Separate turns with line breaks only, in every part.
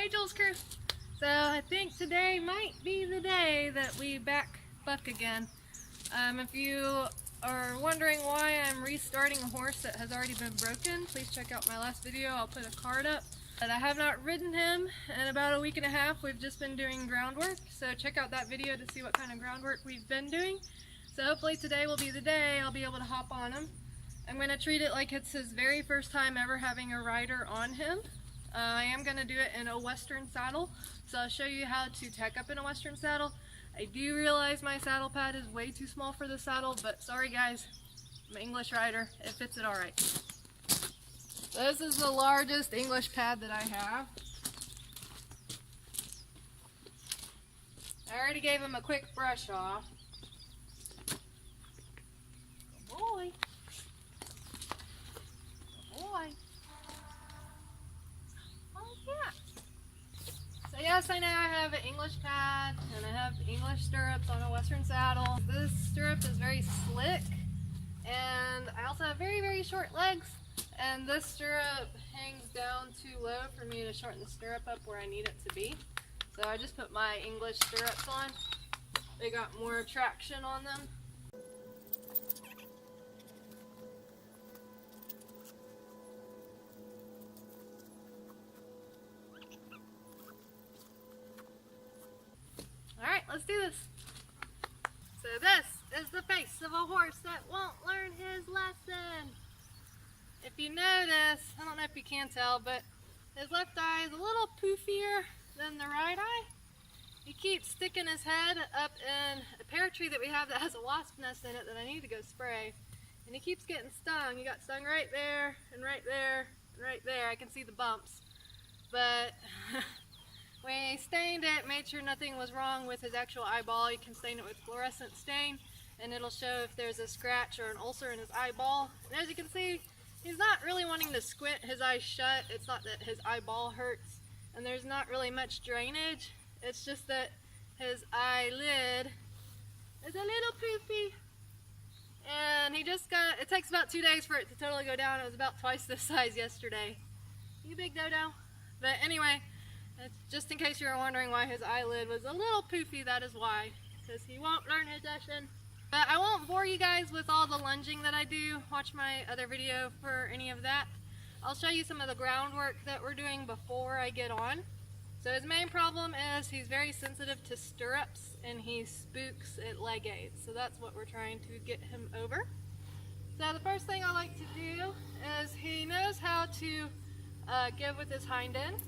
Hey Jules crew! So I think today might be the day that we back buck again. If you are wondering why I'm restarting a horse that has already been broken, please check out my last video. I'll put a card up. But I have not ridden him in about a week and a half. We've just been doing groundwork, so check out that video to see what kind of groundwork we've been doing. So hopefully today will be the day I'll be able to hop on him. I'm going to treat it like it's his very first time ever having a rider on him. I am going to do it in a Western saddle, so I'll show you how to tack up in a Western saddle. I do realize my saddle pad is way too small for the saddle, but sorry guys, I'm an English rider, it fits it alright. This is the largest English pad that I have. I already gave him a quick brush off. Good boy. Good boy. So yes, I know I have an English pad and I have English stirrups on a Western saddle. This stirrup is very slick and I also have very, very short legs, and this stirrup hangs down too low for me to shorten the stirrup up where I need it to be. So I just put my English stirrups on. They got more traction on them. Alright, let's do this. So this is the face of a horse that won't learn his lesson. If you notice, I don't know if you can tell, but his left eye is a little poofier than the right eye. He keeps sticking his head up in a pear tree that we have that has a wasp nest in it that I need to go spray. And he keeps getting stung. He got stung right there, and right there, and right there. I can see the bumps. But we stained it, made sure nothing was wrong with his actual eyeball. You can stain it with fluorescent stain, and it'll show if there's a scratch or an ulcer in his eyeball. And as you can see, he's not really wanting to squint his eyes shut. It's not that his eyeball hurts, and there's not really much drainage. It's just that his eyelid is a little poofy. And he just got, it takes about 2 days for it to totally go down. It was about twice this size yesterday. You big dodo. But anyway, just in case you were wondering why his eyelid was a little poofy, that is why. Because he won't learn his lesson. But I won't bore you guys with all the lunging that I do. Watch my other video for any of that. I'll show you some of the groundwork that we're doing before I get on. So his main problem is he's very sensitive to stirrups and he spooks at leg aids. So that's what we're trying to get him over. So the first thing I like to do is he knows how to give with his hind end.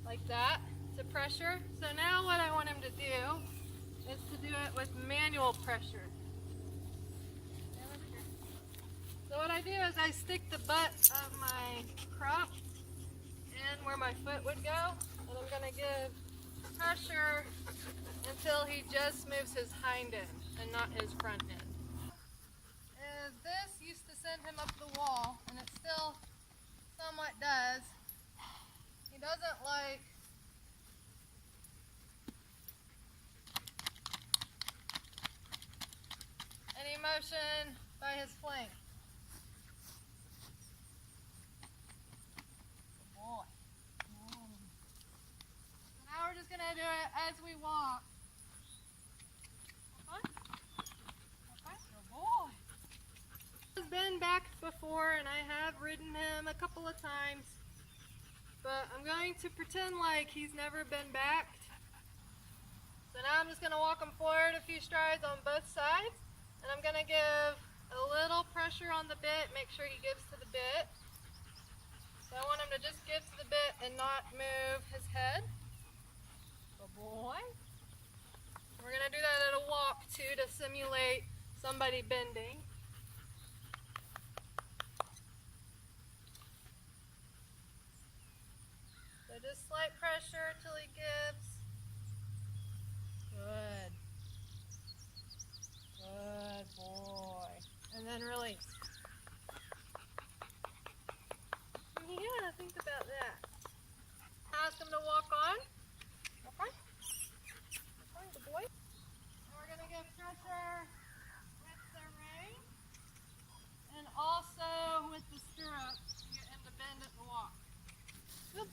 Like that, to pressure. So now what I want him to do is to do it with manual pressure. So what I do is I stick the butt of my crop in where my foot would go, and I'm going to give pressure until he just moves his hind end and not his front end. And this used to send him up the wall, and it still somewhat does. He doesn't like any motion by his flank. Good boy. So now we're just going to do it as we walk. Okay? Okay, good boy. He's been back before and I have ridden him a couple of times. But I'm going to pretend like he's never been backed. So now I'm just going to walk him forward a few strides on both sides. And I'm going to give a little pressure on the bit, make sure he gives to the bit. So I want him to just give to the bit and not move his head. Good boy. We're going to do that at a walk too to simulate somebody bending. So just slight pressure till he gives. Good. Good boy. And then release. Yeah, think about that. Ask him to walk on. Okay. Okay, good boy. And we're going to give pressure with the rein and also with the stirrup to get him to bend at the walk. Good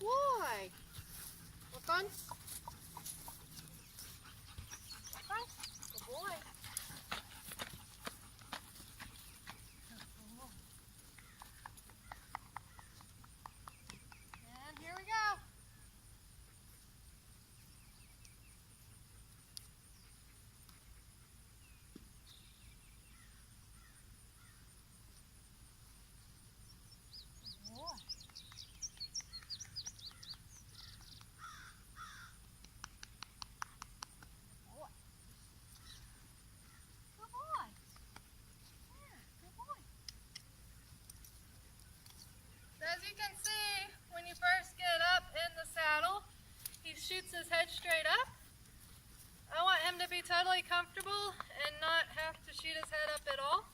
be totally comfortable and not have to shoot his head up at all,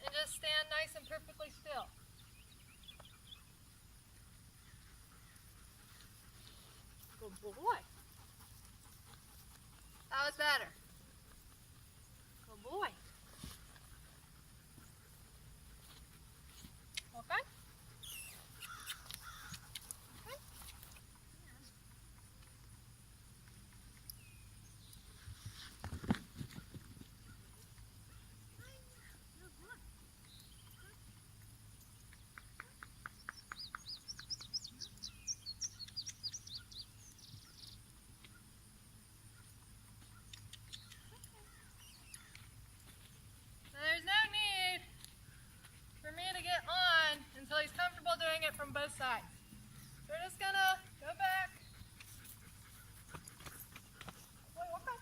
and just stand nice and perfectly still. Good boy. That was better. Good boy. Okay. There's no need for me to get on until he's comfortable doing it from both sides. So we're just gonna go back. Boy, okay.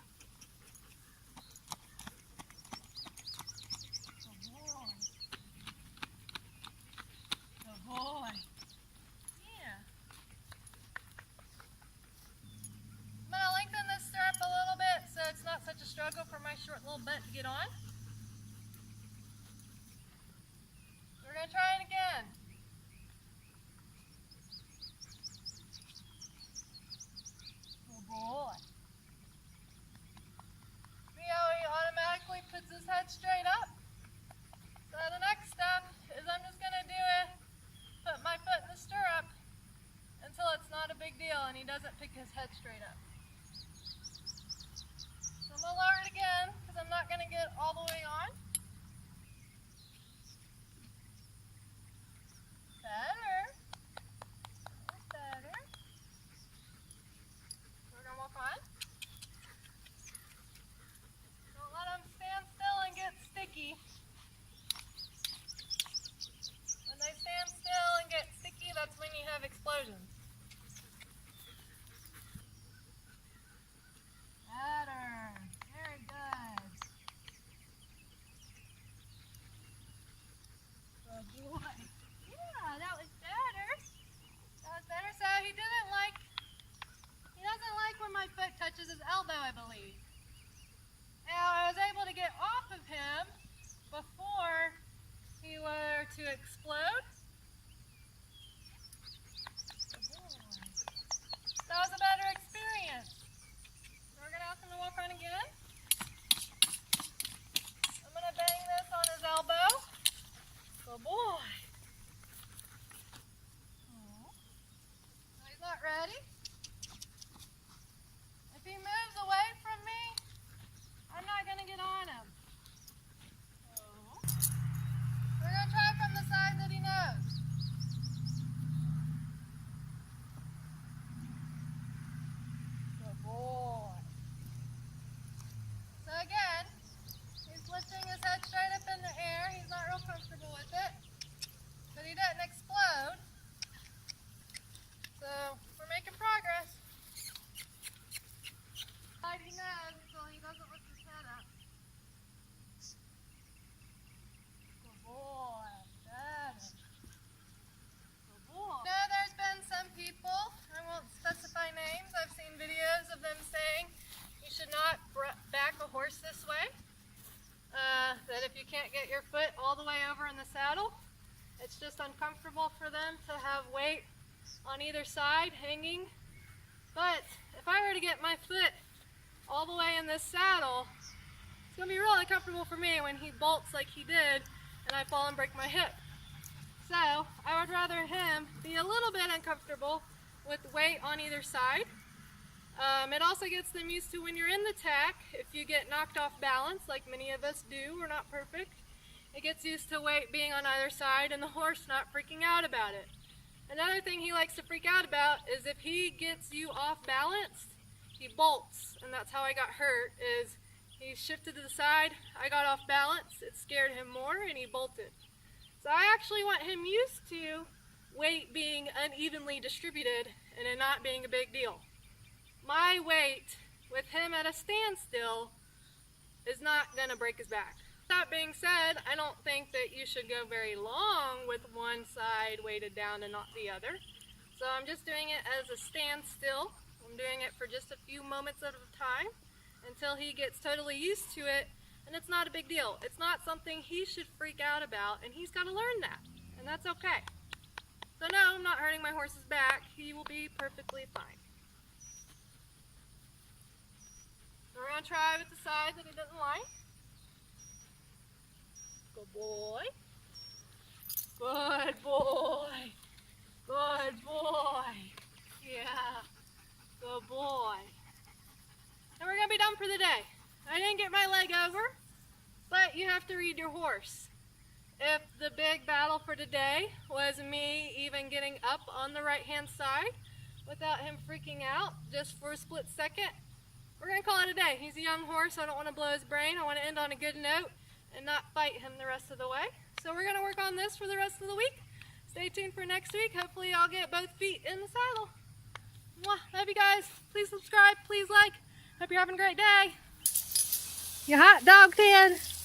Good boy. Good boy. Yeah. I'm gonna lengthen this stirrup a little bit so it's not such a struggle for my short little butt to get on. We're going to try it again. Good boy. See how he automatically puts his head straight up? So the next step is I'm just going to do it, put my foot in the stirrup until it's not a big deal and he doesn't pick his head straight up. So I'm going to lower it again because I'm not going to get all the way on. Better. Better. We're going to walk on. Don't let them stand still and get sticky. When they stand still and get sticky, that's when you have explosions. Better. Very good. Good boy. Yeah, that was better. That was better. So he doesn't like when my foot touches his elbow, I believe. Now I was able to get off of him before he were to explode. That was a better experience. We're going to ask him to walk on again. I'm going to bang this on his elbow. Good boy. He's not ready. If he moves away from me, I'm not going to get on him. We're going to try from the side that he knows. Good boy. So again, he's lifting his head straight up in the air. He's not real comfortable with it, but he didn't explode. So we're making progress. He knows until he doesn't lift his head up. Good boy. Better. Good boy. You know, there's been some people, I won't specify names, I've seen videos of them saying you should not back a horse this way. That if you can't get your foot all the way over in the saddle, it's just uncomfortable for them to have weight on either side hanging. But if I were to get my foot all the way in this saddle, it's going to be really comfortable for me when he bolts like he did and I fall and break my hip. So I would rather him be a little bit uncomfortable with weight on either side. It also gets them used to when you're in the tack, if you get knocked off balance, like many of us do, we're not perfect, it gets used to weight being on either side and the horse not freaking out about it. Another thing he likes to freak out about is if he gets you off balance, he bolts, and that's how I got hurt, is he shifted to the side, I got off balance, it scared him more, and he bolted. So I actually want him used to weight being unevenly distributed and it not being a big deal. My weight with him at a standstill is not going to break his back. That being said, I don't think that you should go very long with one side weighted down and not the other. So I'm just doing it as a standstill. I'm doing it for just a few moments at a time until he gets totally used to it, and it's not a big deal. It's not something he should freak out about, and he's got to learn that, and that's okay. So no, I'm not hurting my horse's back. He will be perfectly fine. So we're going to try with the side that he doesn't like. Good boy. Good boy. Good boy. Yeah. Good boy. And we're going to be done for the day. I didn't get my leg over, but you have to read your horse. If the big battle for today was me even getting up on the right-hand side without him freaking out just for a split second, we're going to call it a day. He's a young horse, so I don't want to blow his brain. I want to end on a good note and not fight him the rest of the way. So we're going to work on this for the rest of the week. Stay tuned for next week. Hopefully I'll get both feet in the saddle. Mwah. Love you guys. Please subscribe. Please like. Hope you're having a great day. You hot dog 10.